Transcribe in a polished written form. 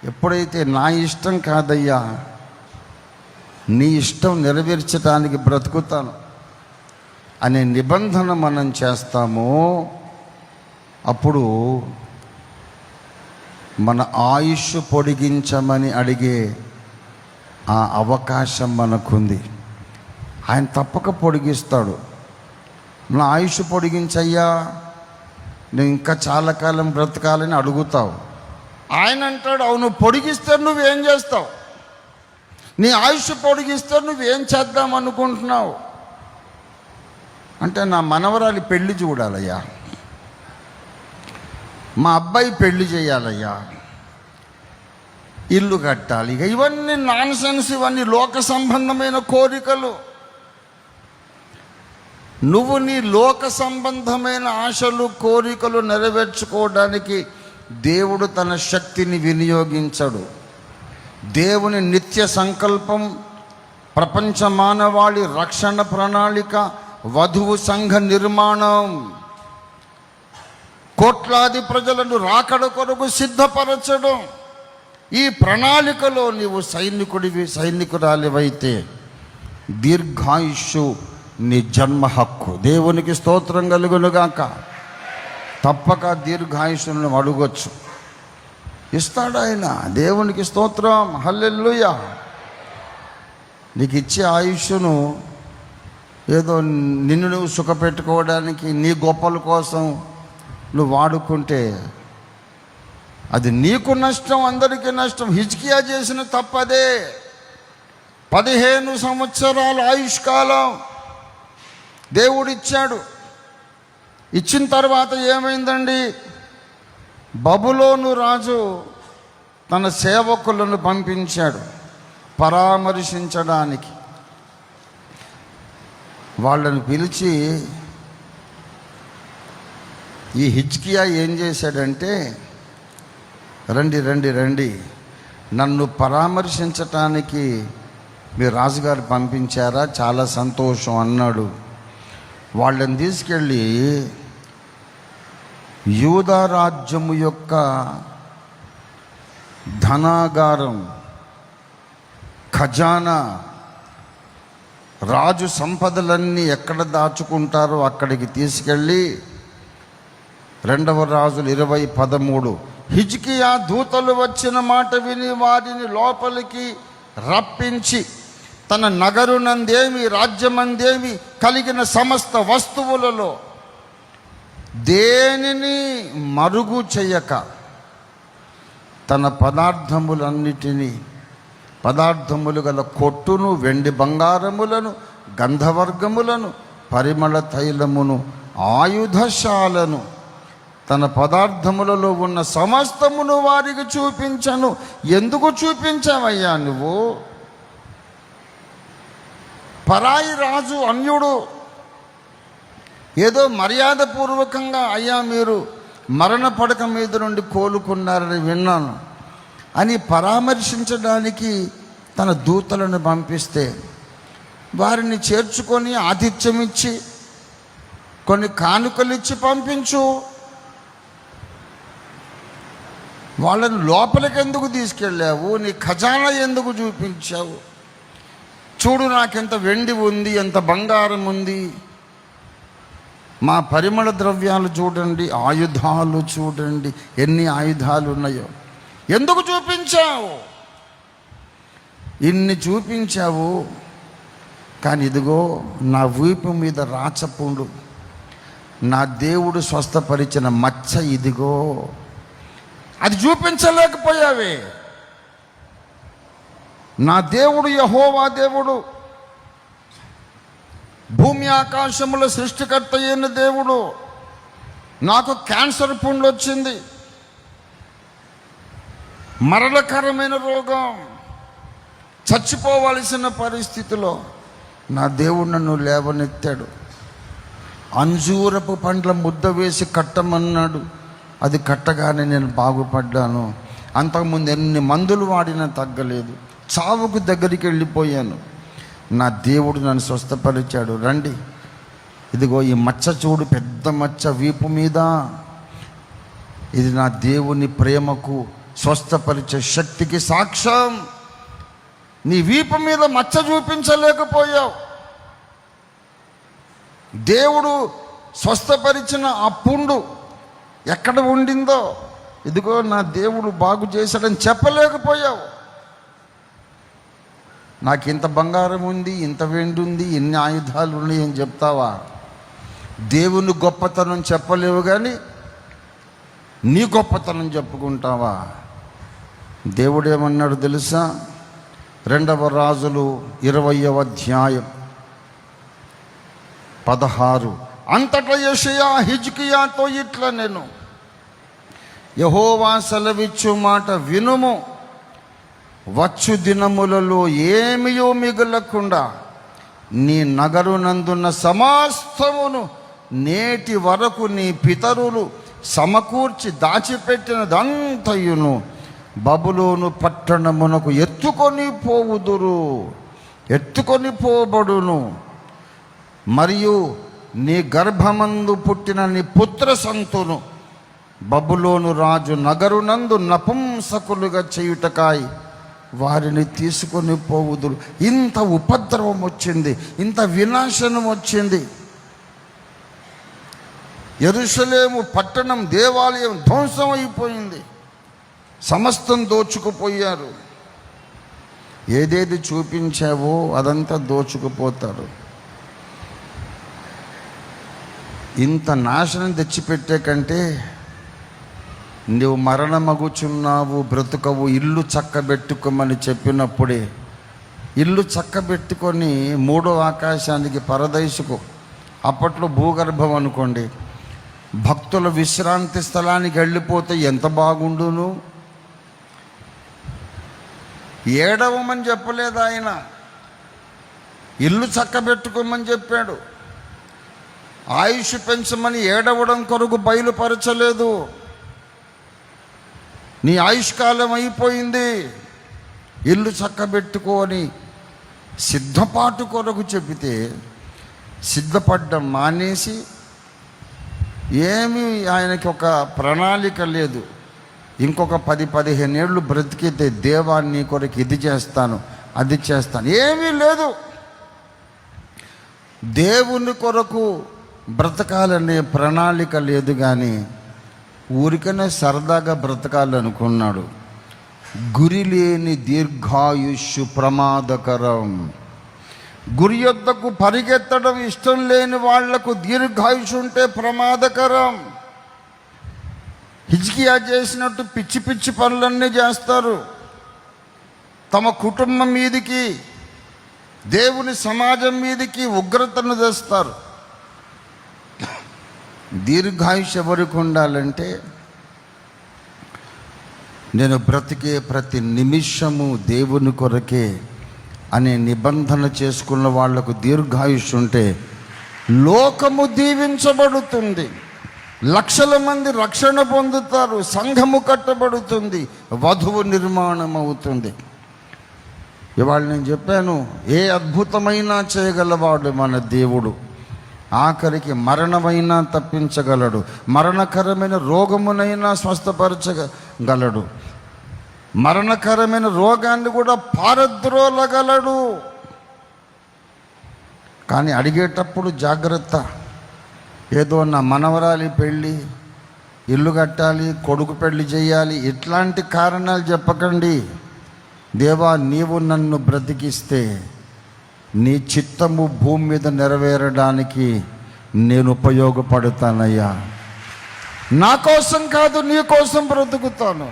ఎప్పుడైతే నా ఇష్టం కాదయ్యా, నీ ఇష్టం నెరవేర్చడానికి బ్రతుకుతాను అనే నిబంధన మనం చేస్తామో అప్పుడు మన ఆయుష్ పొడిగించమని అడిగే ఆ అవకాశం మనకుంది. ఆయన తప్పక పొడిగిస్తాడు. నా ఆయుష్ పొడిగించయ్యా, నువ్వు ఇంకా చాలా కాలం బ్రతకాలని అడుగుతావు. ఆయన అంటాడు, అవును పొడిగిస్తే నువ్వేం చేస్తావు? నీ ఆయుష్ పొడిగిస్తే నువ్వేం చేద్దాం అనుకుంటున్నావు అంటే, నా మనవరాలి పెళ్లి చూడాలయ్యా, మా అబ్బాయి పెళ్లి చేయాలయ్యా, ఇల్లు కట్టాలి. ఇక ఇవన్నీ నాన్ సెన్స్, ఇవన్నీ లోక సంబంధమైన కోరికలు. నువ్వు నీ లోక సంబంధమైన ఆశలు కోరికలు నెరవేర్చుకోవడానికి దేవుడు తన శక్తిని వినియోగించడు. దేవుని నిత్య సంకల్పం, ప్రపంచ మానవాళి రక్షణ ప్రణాళిక, వధువు సంఘ నిర్మాణం, కోట్లాది ప్రజలను రాకడ కొరకు సిద్ధపరచడం. ఈ ప్రణాళికలో నీవు సైనికురాలివైతే దీర్ఘాయుష్షు నీ జన్మ హక్కు. దేవునికి స్తోత్రం కలుగునుగాక. తప్పక దీర్ఘాయుష్ను అడగొచ్చు, ఇస్తాడు ఆయన. దేవునికి స్తోత్రం, హల్లెలూయా. నీకు ఇచ్చే ఆయుష్ను ఏదో నిన్ను నువ్వు సుఖపెట్టుకోవడానికి, నీ గొప్పల కోసం నువ్వు వాడుకుంటే అది నీకు నష్టం, అందరికీ నష్టం. హిజ్కియా చేసిన తప్పదే. 15 సంవత్సరాల ఆయుష్కాలం దేవుడిచ్చాడు. ఇచ్చిన తర్వాత ఏమైందండి? బబులోను రాజు తన సేవకులను పంపించాడు పరామర్శించడానికి. వాళ్ళని పిలిచి, ఈ హిజ్కియా ఏం చేశాడంటే, రండి రండి రండి, నన్ను పరామర్శించటానికి మీ రాజుగారు పంపించారా? చాలా సంతోషం అన్నాడు. వాళ్ళని తీసుకెళ్ళి యూదా రాజ్యము యొక్క ధనాగారం, ఖజానా, రాజు సంపదలన్నీ ఎక్కడ దాచుకుంటారో అక్కడికి తీసుకెళ్ళి 2వ రాజులు 20:13 హిజ్కియా దూతలు వచ్చిన మాట విని వారిని లోపలికి రప్పించి తన నగరునందేమి రాజ్యమందేమి కలిగిన సమస్త వస్తువులలో దేనిని మరుగు చేయక తన పదార్థములు గల కొట్టును, వెండి బంగారములను, గంధవర్గములను, పరిమళ తైలమును, ఆయుధశాలను, తన పదార్థములలో ఉన్న సమస్తమును వారికి చూపించను. ఎందుకు చూపించావయ్యా నువ్వు? పరాయి రాజు, అన్యుడు, ఏదో మర్యాదపూర్వకంగా అయ్యా మీరు మరణ పడక మీద నుండి కోలుకున్నారని విన్నాను అని పరామర్శించడానికి తన దూతలను పంపిస్తే వారిని చేర్చుకొని ఆతిథ్యమిచ్చి కొన్ని కానుకలు ఇచ్చి పంపించు. వాళ్ళని లోపలికి ఎందుకు తీసుకెళ్ళావు? నీ ఖజానా ఎందుకు చూపించావు? చూడు, నాకెంత వెండి ఉంది, ఎంత బంగారం ఉంది, మా పరిమళ ద్రవ్యాలు చూడండి, ఆయుధాలు చూడండి, ఎన్ని ఆయుధాలు ఉన్నాయో. ఎందుకు చూపించావు? ఇన్ని చూపించావు, కానీ ఇదిగో నా వీపు మీద రాచపుండు, నా దేవుడు స్వస్థపరిచిన మచ్చ ఇదిగో, అది చూపించలేకపోయావే. నా దేవుడు యెహోవా దేవుడు, భూమి ఆకాశముల సృష్టికర్త అయిన దేవుడు. నాకు క్యాన్సర్ పుండ్లు వచ్చింది, మరణకరమైన రోగం, చచ్చిపోవలసిన పరిస్థితిలో నా దేవుడు నన్ను లేవనెత్తాడు. అంజూరపు పండ్ల ముద్ద వేసి కట్టమన్నాడు, అది కట్టగానే నేను బాగుపడ్డాను. అంతకుముందు ఎన్ని మందులు వాడినా తగ్గలేదు, చావుకు దగ్గరికి వెళ్ళిపోయాను. నా దేవుడు నన్ను స్వస్థపరిచాడు. రండి, ఇదిగో ఈ మచ్చ చూడు, పెద్ద మచ్చ వీపు మీద. ఇది నా దేవుని ప్రేమకు స్వస్థపరిచే శక్తికి సాక్ష్యం. నీ వీపు మీద మచ్చ చూపించలేకపోయావు. దేవుడు స్వస్థపరిచిన ఆ పుండు ఎక్కడ ఉండిందో, ఇదిగో నా దేవుడు బాగు చేశాడని చెప్పలేకపోయావు. నాకు ఇంత బంగారం ఉంది, ఇంత వెండి ఉంది, ఇన్ని ఆయుధాలు ఉన్నాయి అని చెప్తావా? దేవుని గొప్పతనం చెప్పలేవు కానీ నీ గొప్పతనం చెప్పుకుంటావా? దేవుడు ఏమన్నాడు తెలుసా? 2వ రాజులు 20వ అధ్యాయం 16. అంతటా యెషయా హిజ్కియాతో ఇట్లా నేను యెహోవా సెలవిచ్చు మాట వినుము. వచ్చు దినములలో ఏమియో మిగలకుండా నీ నగరునందున్న సమస్తమును నేటి వరకు నీ పితరులు సమకూర్చి దాచిపెట్టినదంతయును బబులోను పట్టణమునకు ఎత్తుకొని పోబడును. మరియు నీ గర్భమందు పుట్టిన నీ పుత్ర సంతును బబులోను రాజు నగరునందు నపుంసకులుగా చేయుటకాయి వారిని తీసుకొని పోవుదురు. ఇంత ఉపద్రవం వచ్చింది, ఇంత వినాశనం వచ్చింది. యెరూషలేము పట్టణం, దేవాలయం ధ్వంసం అయిపోయింది. సమస్తం దోచుకుపోయారు. ఏదేది చూపించావో అదంతా దోచుకుపోతారు. ఇంత నాశనం తెచ్చిపెట్టే కంటే నువ్వు మరణమగుచున్నావు, బ్రతుకవు, ఇల్లు చక్కబెట్టుకోమని చెప్పినప్పుడే ఇల్లు చక్కబెట్టుకొని 3వ ఆకాశానికి పరదైసుకు. అప్పట్లో భూగర్భం అనుకోండి, భక్తుల విశ్రాంతి స్థలానికి వెళ్ళిపోతే ఎంత బాగుండును. ఏడవమని చెప్పలేదు ఆయన, ఇల్లు చక్కబెట్టుకోమని చెప్పాడు. ఆయుష్ పెంచమని ఏడవడం కొరకు బయలుపరచలేదు. నీ ఆయుష్కాలం అయిపోయింది, ఇల్లు చక్కబెట్టుకొని సిద్ధపాటు కొరకు చెబితే సిద్ధపడ్డం మానేసి, ఏమీ ఆయనకి ఒక ప్రణాళిక లేదు. ఇంకొక 10-15 ఏళ్ళు బ్రతికితే దేవా నీ కొరకు ఇది చేస్తాను, అది చేస్తాను, ఏమీ లేదు. దేవుని కొరకు బ్రతకాలనే ప్రణాళిక లేదు. కానీ ఊరికనే సరదాగా బ్రతకాలనుకున్నాడు. గురి లేని దీర్ఘాయుష్షు ప్రమాదకరం. గురి యొద్దకు పరిగెత్తడం ఇష్టం లేని వాళ్లకు దీర్ఘాయుష్ ఉంటే ప్రమాదకరం. హిజ్కియా చేసినట్టు పిచ్చి పిచ్చి పనులన్నీ చేస్తారు. తమ కుటుంబం మీదికి, దేవుని సమాజం మీదికి ఉగ్రతను తెస్తారు. దీర్ఘాయుష్ ఎవరికి ఉండాలంటే, నేను బ్రతికే ప్రతి నిమిషము దేవుని కొరకే అనే నిబంధన చేసుకున్న వాళ్లకు దీర్ఘాయుష్ ఉంటే లోకము దీవించబడుతుంది, లక్షల మంది రక్షణ పొందుతారు, సంఘము కట్టబడుతుంది, వధువు నిర్మాణం అవుతుంది. ఇవాళ నేను చెప్పాను, ఏ అద్భుతమైనా చేయగలవాడు మన దేవుడు. ఆఖరికి మరణమైనా తప్పించగలడు, మరణకరమైన రోగమునైనా స్వస్థపరచగలడు, మరణకరమైన రోగాన్ని కూడా పారద్రోలగలడు. కానీ అడిగేటప్పుడు జాగ్రత్త. ఏదో నా మనవరాలి పెళ్ళి, ఇల్లు కట్టాలి, కొడుకు పెళ్ళి చేయాలి, ఇట్లాంటి కారణాలు చెప్పకండి. దేవా, నీవు నన్ను బ్రతికిస్తే నీ చిత్తము భూమి మీద నెరవేరడానికి నేను ఉపయోగపడతానయ్యా. నా కోసం కాదు, నీ కోసం బ్రతుకుతాను.